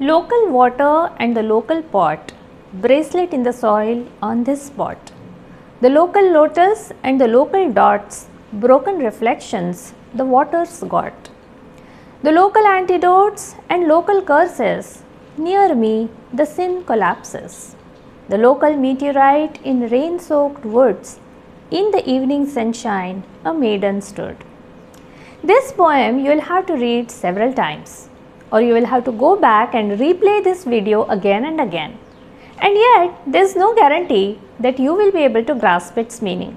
Local water and the local pot, bracelet in the soil on this spot. The local lotus and the local dots, broken reflections the waters got. The local antidotes and local curses, near me the sin collapses. The local meteorite in rain-soaked woods, in the evening sunshine a maiden stood. This poem you will have to read several times, or you will have to go back and replay this video again and again. And yet, there is no guarantee that you will be able to grasp its meaning.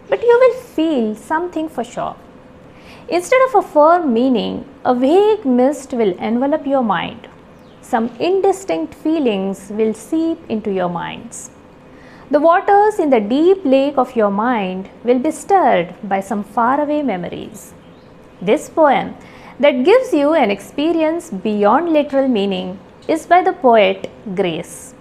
But you will feel something for sure. Instead of a firm meaning, a vague mist will envelop your mind. Some indistinct feelings will seep into your minds. The waters in the deep lake of your mind will be stirred by some faraway memories. This poem that gives you an experience beyond literal meaning is by the poet Grace.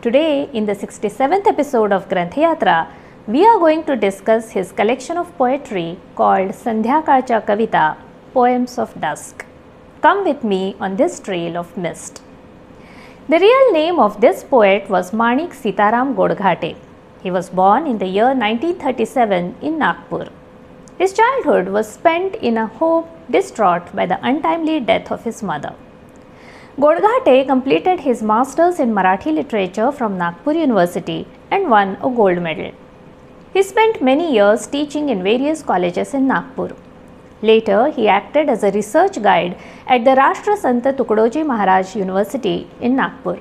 Today, in the 67th episode of Granthyatra, we are going to discuss his collection of poetry called Sandhyakalchya Kavita, Poems of Dusk. Come with me on this trail of mist. The real name of this poet was Manik Sitaram Godghate. He was born in the year 1937 in Nagpur. His childhood was spent in a hope distraught by the untimely death of his mother. Godghate completed his masters in Marathi literature from Nagpur University and won a gold medal. He spent many years teaching in various colleges in Nagpur. Later, he acted as a research guide at the Rashtra Sant Tukdoji Maharaj University in Nagpur.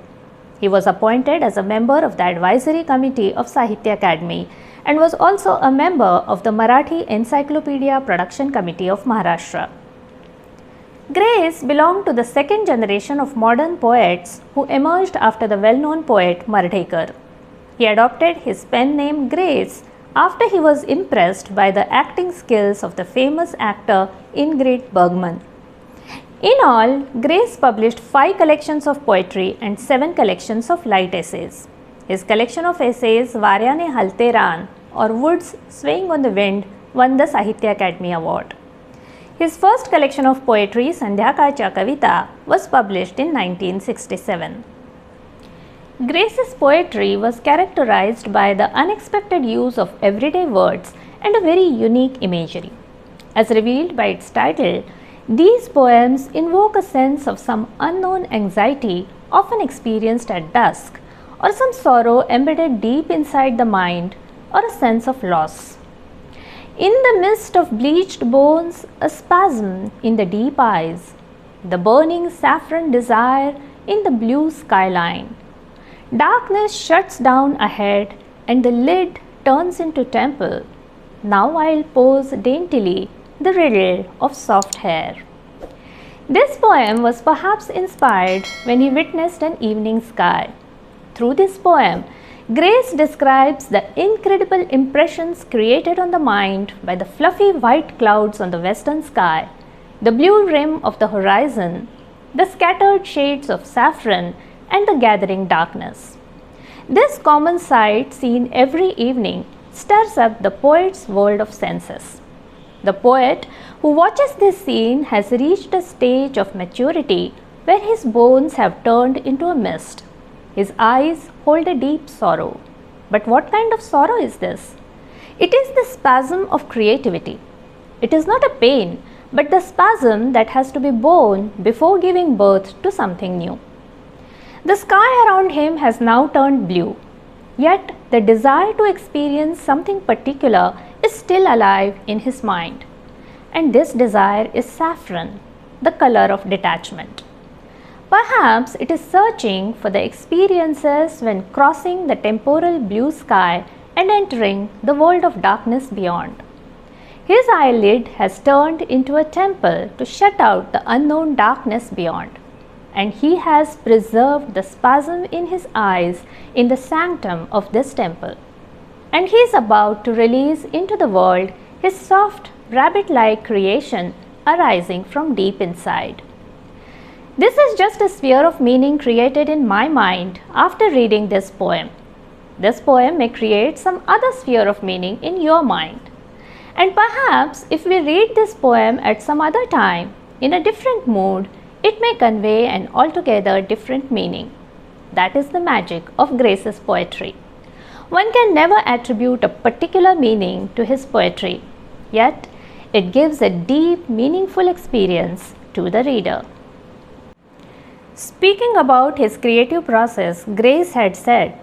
He was appointed as a member of the advisory committee of Sahitya Academy and was also a member of the Marathi Encyclopedia Production Committee of Maharashtra. Grace belonged to the second generation of modern poets who emerged after the well-known poet Mardhekar. He adopted his pen name Grace after he was impressed by the acting skills of the famous actor Ingrid Bergman. In all, Grace published 5 collections of poetry and 7 collections of light essays. His collection of essays Varyane Halte Ran or Woods Swaying on the Wind won the Sahitya Academy Award. His first collection of poetry, Sandhyakalchya Kavita, was published in 1967. Grace's poetry was characterized by the unexpected use of everyday words and a very unique imagery. As revealed by its title, these poems invoke a sense of some unknown anxiety often experienced at dusk, or some sorrow embedded deep inside the mind, or a sense of loss. In the midst of bleached bones, a spasm in the deep eyes, the burning saffron desire in the blue skyline. Darkness shuts down ahead and the lid turns into temple. Now I'll pose daintily the riddle of soft hair. This poem was perhaps inspired when he witnessed an evening sky. Through this poem, Grace describes the incredible impressions created on the mind by the fluffy white clouds on the western sky, the blue rim of the horizon, the scattered shades of saffron, and the gathering darkness. This common sight seen every evening stirs up the poet's world of senses. The poet who watches this scene has reached a stage of maturity where his bones have turned into a mist. His eyes hold a deep sorrow. But what kind of sorrow is this? It is the spasm of creativity. It is not a pain, but the spasm that has to be borne before giving birth to something new. The sky around him has now turned blue, yet the desire to experience something particular is still alive in his mind. And this desire is saffron, the color of detachment. Perhaps it is searching for the experiences when crossing the temporal blue sky and entering the world of darkness beyond. His eyelid has turned into a temple to shut out the unknown darkness beyond, and he has preserved the spasm in his eyes in the sanctum of this temple. And he is about to release into the world his soft, rabbit-like creation arising from deep inside. This is just a sphere of meaning created in my mind after reading this poem. This poem may create some other sphere of meaning in your mind. And perhaps if we read this poem at some other time, in a different mood, it may convey an altogether different meaning. That is the magic of Grace's poetry. One can never attribute a particular meaning to his poetry, yet it gives a deep, meaningful experience to the reader. Speaking about his creative process, Grace had said,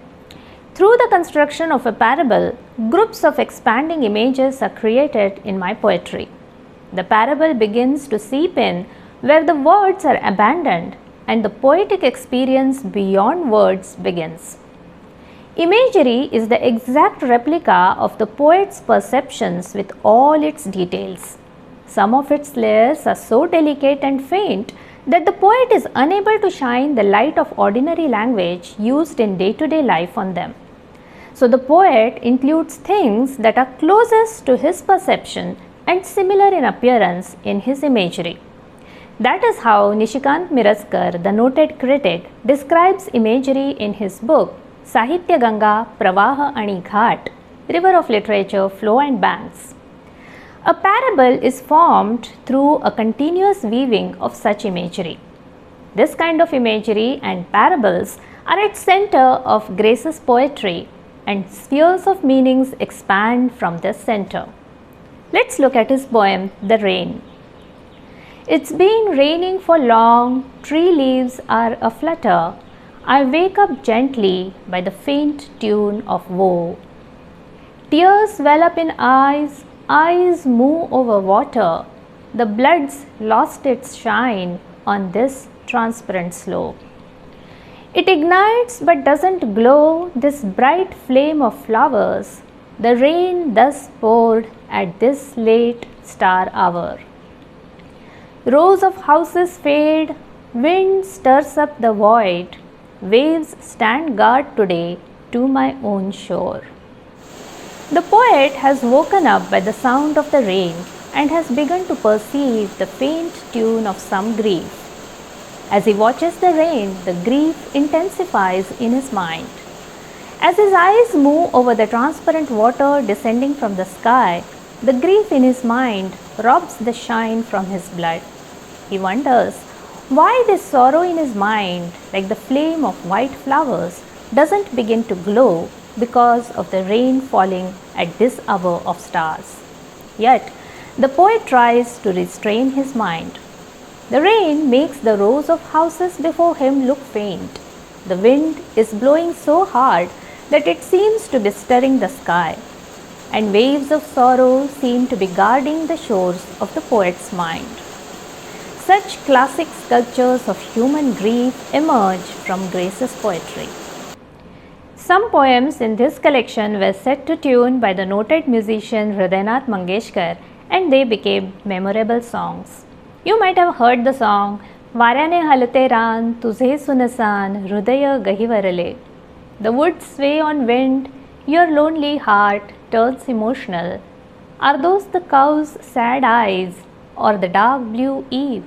"Through the construction of a parable, groups of expanding images are created in my poetry. The parable begins to seep in where the words are abandoned, and the poetic experience beyond words begins." Imagery is the exact replica of the poet's perceptions with all its details. Some of its layers are so delicate and faint that the poet is unable to shine the light of ordinary language used in day-to-day life on them. So the poet includes things that are closest to his perception and similar in appearance in his imagery. That is how Nishikant Miraskar, the noted critic, describes imagery in his book Sahitya Ganga, Pravaha Ani Ghat, River of Literature, Flow and Banks. A parable is formed through a continuous weaving of such imagery. This kind of imagery and parables are at center of Grace's poetry, and spheres of meanings expand from this center. Let's look at his poem, The Rain. It's been raining for long, tree leaves are aflutter. I wake up gently by the faint tune of woe. Tears well up in eyes move over water. The blood's lost its shine on this transparent slope. It ignites but doesn't glow, this bright flame of flowers, the rain thus poured at this late star hour. Rows of houses fade, wind stirs up the void, waves stand guard today to my own shore. The poet has woken up by the sound of the rain and has begun to perceive the faint tune of some grief. As he watches the rain, the grief intensifies in his mind. As his eyes move over the transparent water descending from the sky, the grief in his mind robs the shine from his blood. He wonders why this sorrow in his mind, like the flame of white flowers, doesn't begin to glow because of the rain falling at this hour of stars. Yet, the poet tries to restrain his mind. The rain makes the rows of houses before him look faint. The wind is blowing so hard that it seems to be stirring the sky, and waves of sorrow seem to be guarding the shores of the poet's mind. Such classic sculptures of human grief emerge from Grace's poetry. Some poems in this collection were set to tune by the noted musician Hridayanatha Mangeshkar, and they became memorable songs. You might have heard the song "Varyaने हलते रान तुझे सुनसान हृदय गहिवरले." The woods sway on wind, your lonely heart turns emotional. Are those the cow's sad eyes or the dark blue eve?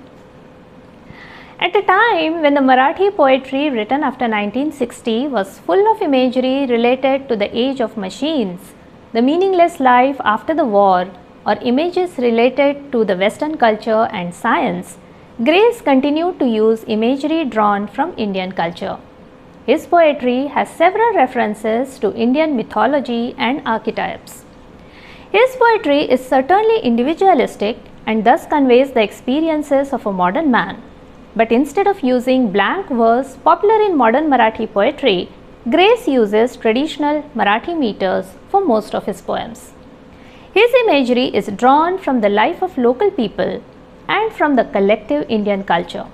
At a time when the Marathi poetry written after 1960 was full of imagery related to the age of machines, the meaningless life after the war, or images related to the Western culture and science, Grace continued to use imagery drawn from Indian culture. His poetry has several references to Indian mythology and archetypes. His poetry is certainly individualistic and thus conveys the experiences of a modern man. But instead of using blank verse popular in modern Marathi poetry, Grace uses traditional Marathi meters for most of his poems. His imagery is drawn from the life of local people and from the collective Indian culture.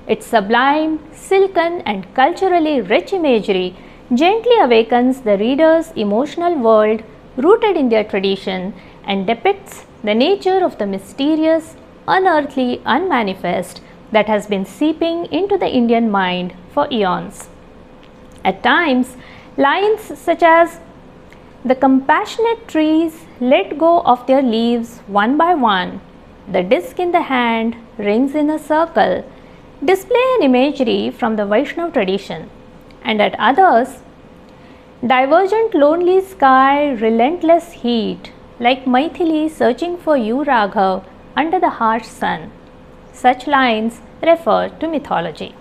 Its sublime, silken and culturally rich imagery gently awakens the reader's emotional world rooted in their tradition and depicts the nature of the mysterious, unearthly, unmanifest that has been seeping into the Indian mind for eons. At times, lines such as "The compassionate trees let go of their leaves one by one, the disk in the hand rings in a circle," display an imagery from the Vaishnav tradition, and at others, "Divergent lonely sky, relentless heat, like Maithili searching for you, Raghav, under the harsh sun." Such lines refer to mythology.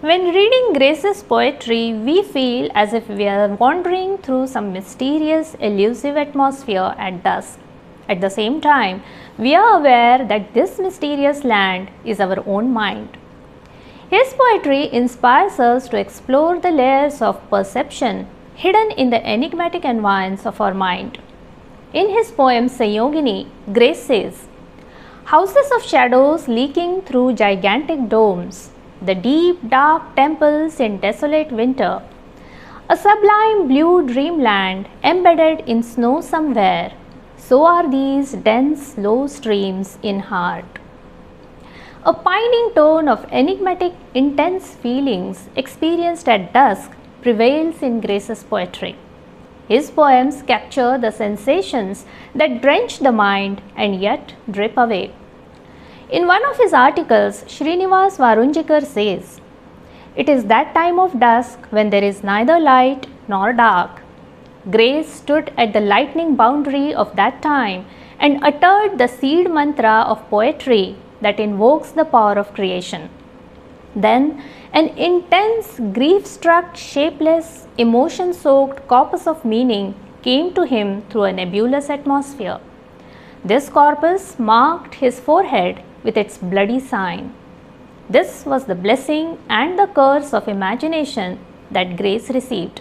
When reading Grace's poetry, we feel as if we are wandering through some mysterious, elusive atmosphere at dusk. At the same time, we are aware that this mysterious land is our own mind. His poetry inspires us to explore the layers of perception hidden in the enigmatic environs of our mind. In his poem Sanyogini, Grace says, "Houses of shadows leaking through gigantic domes, the deep dark temples in desolate winter, a sublime blue dreamland embedded in snow somewhere, so are these dense low streams in heart." A pining tone of enigmatic, intense feelings experienced at dusk prevails in Grace's poetry. His poems capture the sensations that drench the mind and yet drip away. In one of his articles, Srinivas Varunjikar says, "It is that time of dusk when there is neither light nor dark." Grace stood at the lightning boundary of that time and uttered the seed mantra of poetry that invokes the power of creation. Then an intense, grief-struck, shapeless, emotion-soaked corpus of meaning came to him through a nebulous atmosphere. This corpus marked his forehead with its bloody sign. This was the blessing and the curse of imagination that Grace received.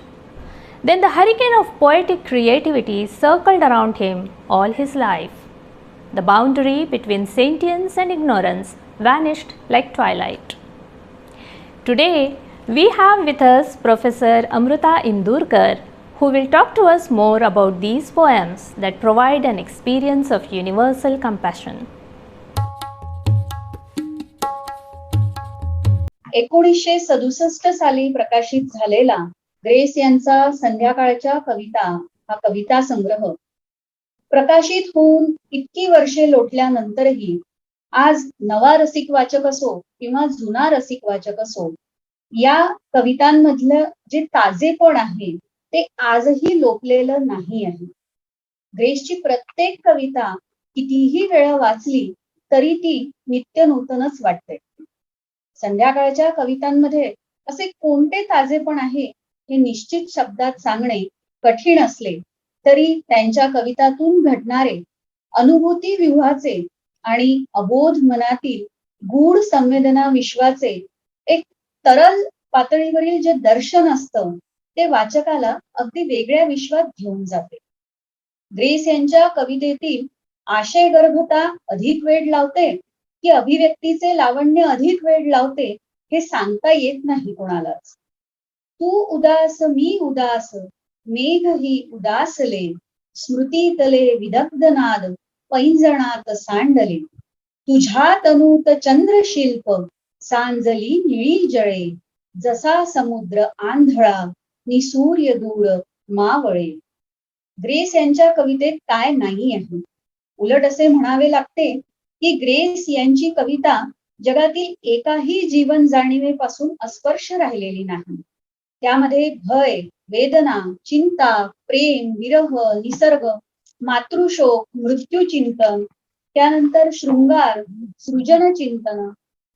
Then the hurricane of poetic creativity circled around him all his life. The boundary between sentience and ignorance vanished like twilight. Today, we have with us Professor Amruta Indurkar, who will talk to us more about these poems that provide an experience of universal compassion. 1967 साली प्रकाशित झालेला grace यांचा संध्याकाळच्या कविता हा कविता संग्रह प्रकाशित होऊन इतकी वर्षे लोटल्यानंतरही आज नवा रसिक वाचक असो किंवा जुना रसिक वाचक असो, या कवितांमधलं जे ताजेपण आहे ते आजही लोपलेलं नाही आहे. ग्रेसची प्रत्येक कविता कितीही वेळा वाचली तरी ती नित्य नूतनच वाटते. संध्याकाळच्या कवितांमध्ये असे कोणते ताजेपण आहे हे निश्चित शब्दात सांगणे कठीण असले तरी त्यांच्या कवितातून घडणारे अनुभूती व्यूहाचे आणि अबोध मनातील गूढ संवेदना विश्वाचे एक तरल पातळीवरील जे दर्शन असतं ते वाचकाला अगदी वेगळ्या विश्वात घेऊन जाते. ग्रेस यांच्या कवितेतील आशयगर्भता अधिक वेळ लावते की अभिव्यक्तीचे लावण्य अधिक वेळ लावते हे सांगता येत नाही कोणालाच. तू उदास मी उदास, मेघ ही उदासले, स्मृती तले विदग्ध नाद, पैंजणात सांडले, तुझ्या तनूत चंद्रशिल्प, सांजली निळी जळे, जसा समुद्र आंधळा, नि सूर्य दूर मावळे. ग्रेस यांच्या कवितेत काय नाही आहे? उलट असे म्हणावे लागते की ग्रेस यांची कविता जगातील एकाही जीवन जाणीवेपासून अस्पर्श राहिलेली नाही. त्यामध्ये भय, वेदना, चिंता, प्रेम, विरह, निसर्ग, मातृशोक, मृत्यू चिंतन, त्यानंतर शृंगार, सृजन चिंतन,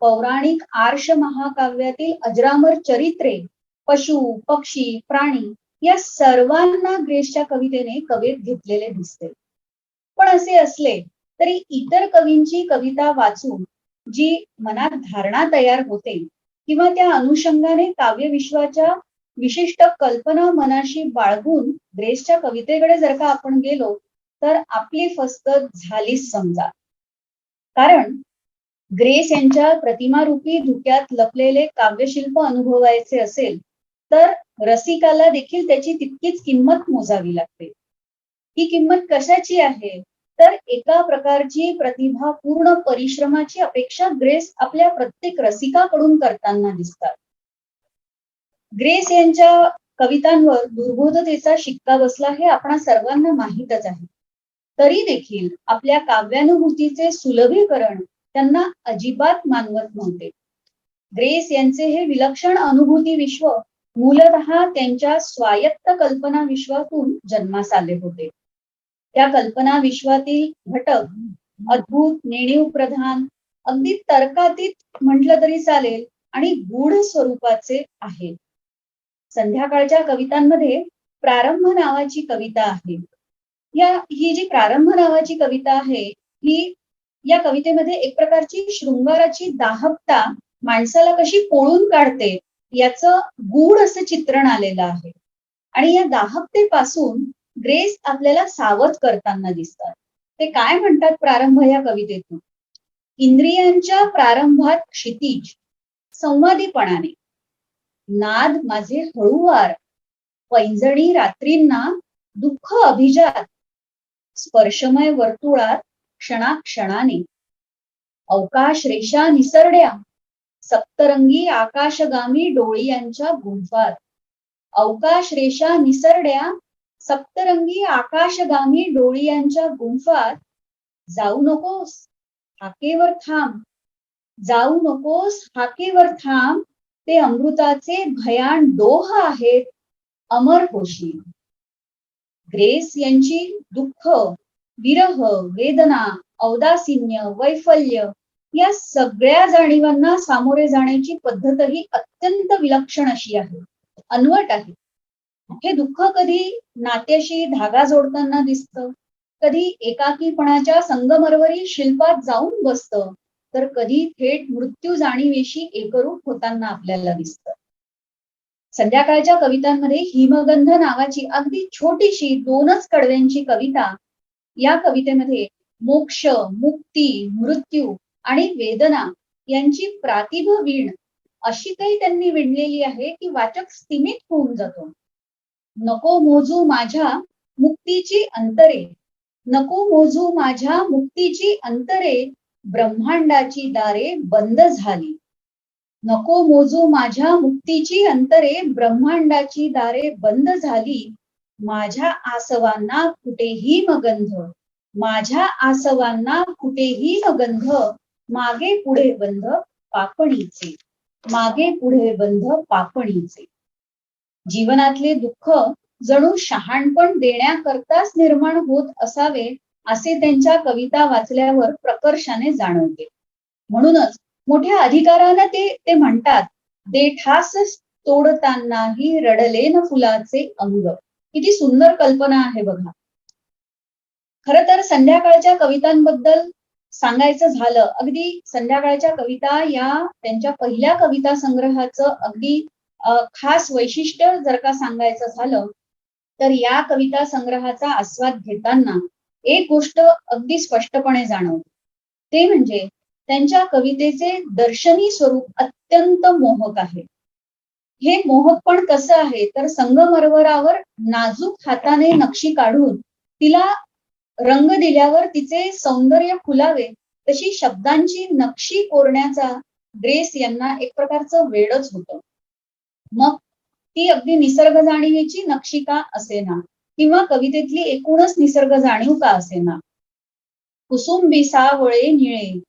पौराणिक आर्ष महाकाव्यातील अजरामर चरित्रे, पशु, पक्षी, प्राणी या सर्वांना ग्रेसच्या कवितेने कवेत घेतलेले दिसते. पण असे असले तरी इतर कवींची कविता वाचून जी मनात धारणा तयार होते किंवा त्या अनुषंगाने काव्यविश्वाच्या विशिष्ट कल्पना मनाशी बाळगून ग्रेसच्या कवितेकडे जर का आपण गेलो तर आपली फसगत झालीच समजा. कारण ग्रेस यांच्या प्रतिमारूपी धुक्यात लपलेले काव्यशिल्प अनुभवायचे असेल तर रसिकाला देखील त्याची तितकीच किंमत मोजावी लागते. ही किंमत कशाची आहे तर एका प्रकारची प्रतिभापूर्ण परिश्रमाची अपेक्षा ग्रेस आपल्या प्रत्येक रसिकाकडून करताना दिसतात. ग्रेस यांच्या कवितांवर दुर्बोधतेचा शिक्का बसला हे आपणा सर्वांना माहीतच आहे. तरी देखील आपल्या काव्यानुभूतीचे सुलभीकरण त्यांना अजिबात मानवत नव्हते. ग्रेस यांचे हे विलक्षण अनुभूती विश्व मूलतः त्यांच्या स्वायत्त कल्पना विश्वातून जन्मास आले होते. त्या कल्पना विश्वातील घटक अद्भुत, नेणीव प्रधान, अगदी तर्कातीत म्हटलं तरी चालेल आणि गूढ स्वरूपाचे आहेत. संध्याकाळच्या कवितांमध्ये प्रारंभ नावाची कविता आहे. ही जी प्रारंभ नावाची कविता आहे, ही या कवितेमध्ये एक प्रकारची शृंगाराची दाहकता माणसाला कशी पोळून काढते याचं गूढ असं चित्रण आलेलं आहे. आणि या दाहकतेपासून ग्रेस आपल्याला सावध करताना दिसतात. ते काय म्हणतात प्रारंभ या कवितेतून? इंद्रियांच्या प्रारंभात क्षितिज, संवादीपणाने नाद माझे हळूवार, पैंजणी रात्रींना दुःख अभिजात, स्पर्शमय वर्तुळात क्षणाक्षणाने अवकाश रेषा निसरड्या, सप्तरंगी आकाशगामी डोळीयांच्या गुंफात. अवकाश रेषा निसरड्या, सप्तरंगी आकाशगामी डोळीयांच्या गुंफात. जाऊ नकोस हाकेवर थांब, जाऊ नकोस हाकेवर थांब, ते अमृताचे भयान डोह आहेत, अमर होशील. ग्रेस यांची दुःख, विरह, वेदना, औदासिन्य, वैफल्य या सगळ्या जाणीवांना सामोरे जाण्याची पद्धतही अत्यंत विलक्षण अशी आहे, अनवट आहे. हे दुःख कधी नात्याशी धागा जोडताना दिसतं, कधी एकाकीपणाच्या संगमरवरी शिल्पात जाऊन बसतं, तर कधी थेट मृत्यू जाणीवेशी एकरूप होताना आपल्याला दिसतं. संध्याकाळच्या कवितांमध्ये हिमगंध नावाची अगदी छोटीशी 2च कडव्यांची कविता, या कवितेमध्ये मोक्ष, मुक्ती, मृत्यू आणि वेदना यांची प्रातिभ वीण अशी काही त्यांनी विणलेली आहे की वाचक स्तिमित होऊन जातो. नको मोजू माझ्या मुक्तीची अंतरे, नको मोजू माझ्या मुक्तीची अंतरे, ब्रह्मांडाची दारे बंद झाली. नको मोजू माझ्या मुक्तीची अंतरे, ब्रह्मांडाची दारे बंद झाली. माझ्या आसवांना कुठेही मगंध, माझ्या आसवांना कुठेही मगंध, मागे पुढे बंध पापणीचे, मागे पुढे बंध पापणीचे. जीवनातले दुःख जणू शहाणपण देण्याकरताच निर्माण होत असावे असे त्यांच्या कविता वाचल्यावर प्रकर्षाने जाणवते. म्हणूनच मोठ्या अधिकाराने ते म्हणतात, देठास तोडतानाही रडलेन फुलाचे अंग. किती सुंदर कल्पना आहे बघा. खर तर संध्याकाळच्या कवितांबद्दल सांगायचं झालं, अगदी संध्याकाळच्या कविता या त्यांच्या पहिल्या कविता संग्रहाचं अगदी खास वैशिष्ट्य जर का सांगायचं झालं, तर या कविता संग्रहाचा आस्वाद घेताना एक गोष्ट अगदी स्पष्टपणे जाणवते. ते म्हणजे त्यांच्या कवितेचे दर्शनी स्वरूप अत्यंत मोहक आहे. हे मोहक पण कसं आहे तर संगमरवरावर नाजूक हाताने नक्षी काढून तिला रंग दिल्यावर तिचे सौंदर्य खुलावे तशी शब्दांची नक्षी कोरण्याचा ग्रेस यांना एक प्रकारचं वेडच होतं. मग ती अगदी निसर्ग जाणीवेची नक्षी का असेना किंवा कवितेतली एकूणच निसर्ग जाणीव का असेना. कुसुंबी सावळे निळे,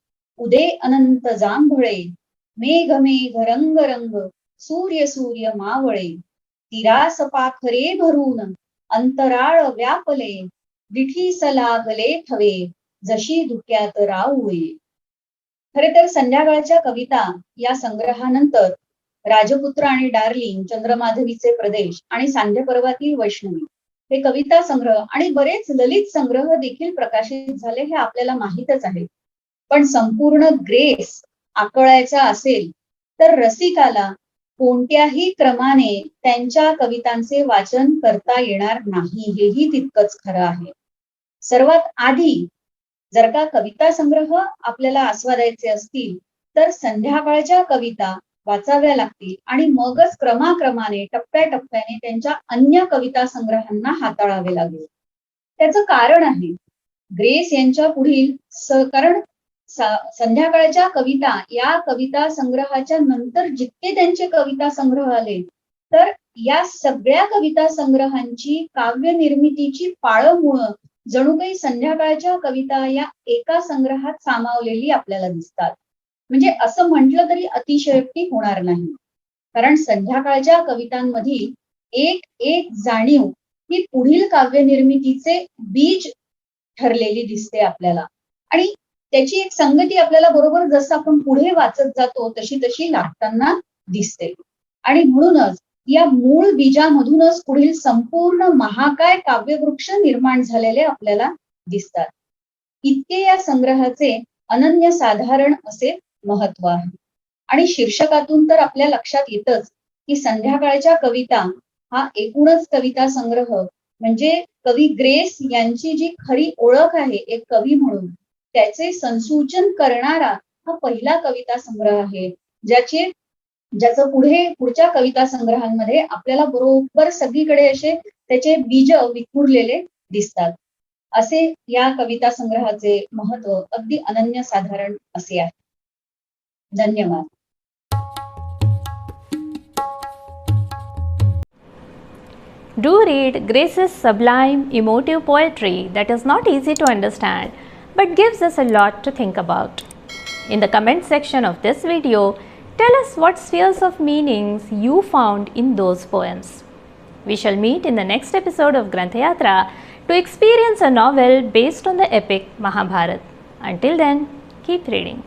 उदे अनंत जांभळे, मेघ मेघ रंग रंग, सूर्य सूर्य मावळे, तिरास पाखरे भरून अंतराळ व्यापले, विठीस लागले थवे, जशी धुक्यात राऊळे. खरे तर संध्याकाळच्या कविता या संग्रहानंतर राजपुत्र आणि डार्लिंग, चंद्रमाधवीचे प्रदेश आणि सांध्य पर्वातील वैष्णवी हे कविता संग्रह आणि बरेच ललित संग्रह देखील प्रकाशित झाले, हे आपल्याला माहीतच आहे. पण संपूर्ण ग्रेस आकळायचा असेल तर रसिकाला कोणत्याही क्रमाने त्यांच्या कवितांचे वाचन करता येणार नाही, हेही तितकंच खरं आहे. सर्वात आधी जर का कविता संग्रह आपल्याला आस्वादायचे असतील तर संध्याकाळच्या कविता वाचाव्या लागतील आणि मगच क्रमाक्रमाने टप्प्याटप्प्याने त्यांच्या अन्य कविता संग्रहांना हाताळावे लागेल. त्याचं कारण आहे ग्रेस यांच्या पुढील कारण संध्याकाळच्या कविता या कविता संग्रहाच्या नंतर जितके त्यांचे कविता संग्रह आले, तर या सगळ्या कविता संग्रहांची काव्य निर्मितीची पाळंमुळं जणू काही संध्याकाळच्या कविता या एका संग्रहात सामावलेली आपल्याला दिसतात. म्हणजे असं म्हटलं तरी अतिशयोक्ती होणार नाही, कारण संध्याकाळच्या कवितांमधील एक एक जाणीव ही पुढील काव्य निर्मितीचे बीज ठरलेली दिसते आपल्याला. आणि त्याची एक संगती आपल्याला बरोबर जसं आपण पुढे वाचत जातो तशी तशी लागताना दिसते. आणि म्हणूनच या मूळ बीजामधूनच पुढील संपूर्ण महाकाय काव्यवृक्ष निर्माण झालेले आपल्याला दिसतात. इतके या संग्रहाचे अनन्यसाधारण असे महत्व आहे. आणि शीर्षकातून तर आपल्या लक्षात येतच की संध्याकाळच्या कविता हा एकूणच कविता संग्रह म्हणजे कवी ग्रेस यांची जी खरी ओळख आहे एक कवी म्हणून त्याचे संसूचन करणारा हा पहिला कविता संग्रह आहे, ज्याचं पुढच्या कविता संग्रहांमध्ये आपल्याला बरोबर सगळीकडे असे त्याचे बीज विखुरलेले दिसतात. असे या कविता संग्रहाचे महत्व अगदी अनन्यसाधारण असे आहे. धन्यवाद. Do read Grace's sublime, emotive poetry that is not easy to understand but gives us a lot to think about. In the comment section of this video, tell us what spheres of meanings you found in those poems. We shall meet in the next episode of Granthyatra to experience a novel based on the epic Mahabharata. Until then, keep reading.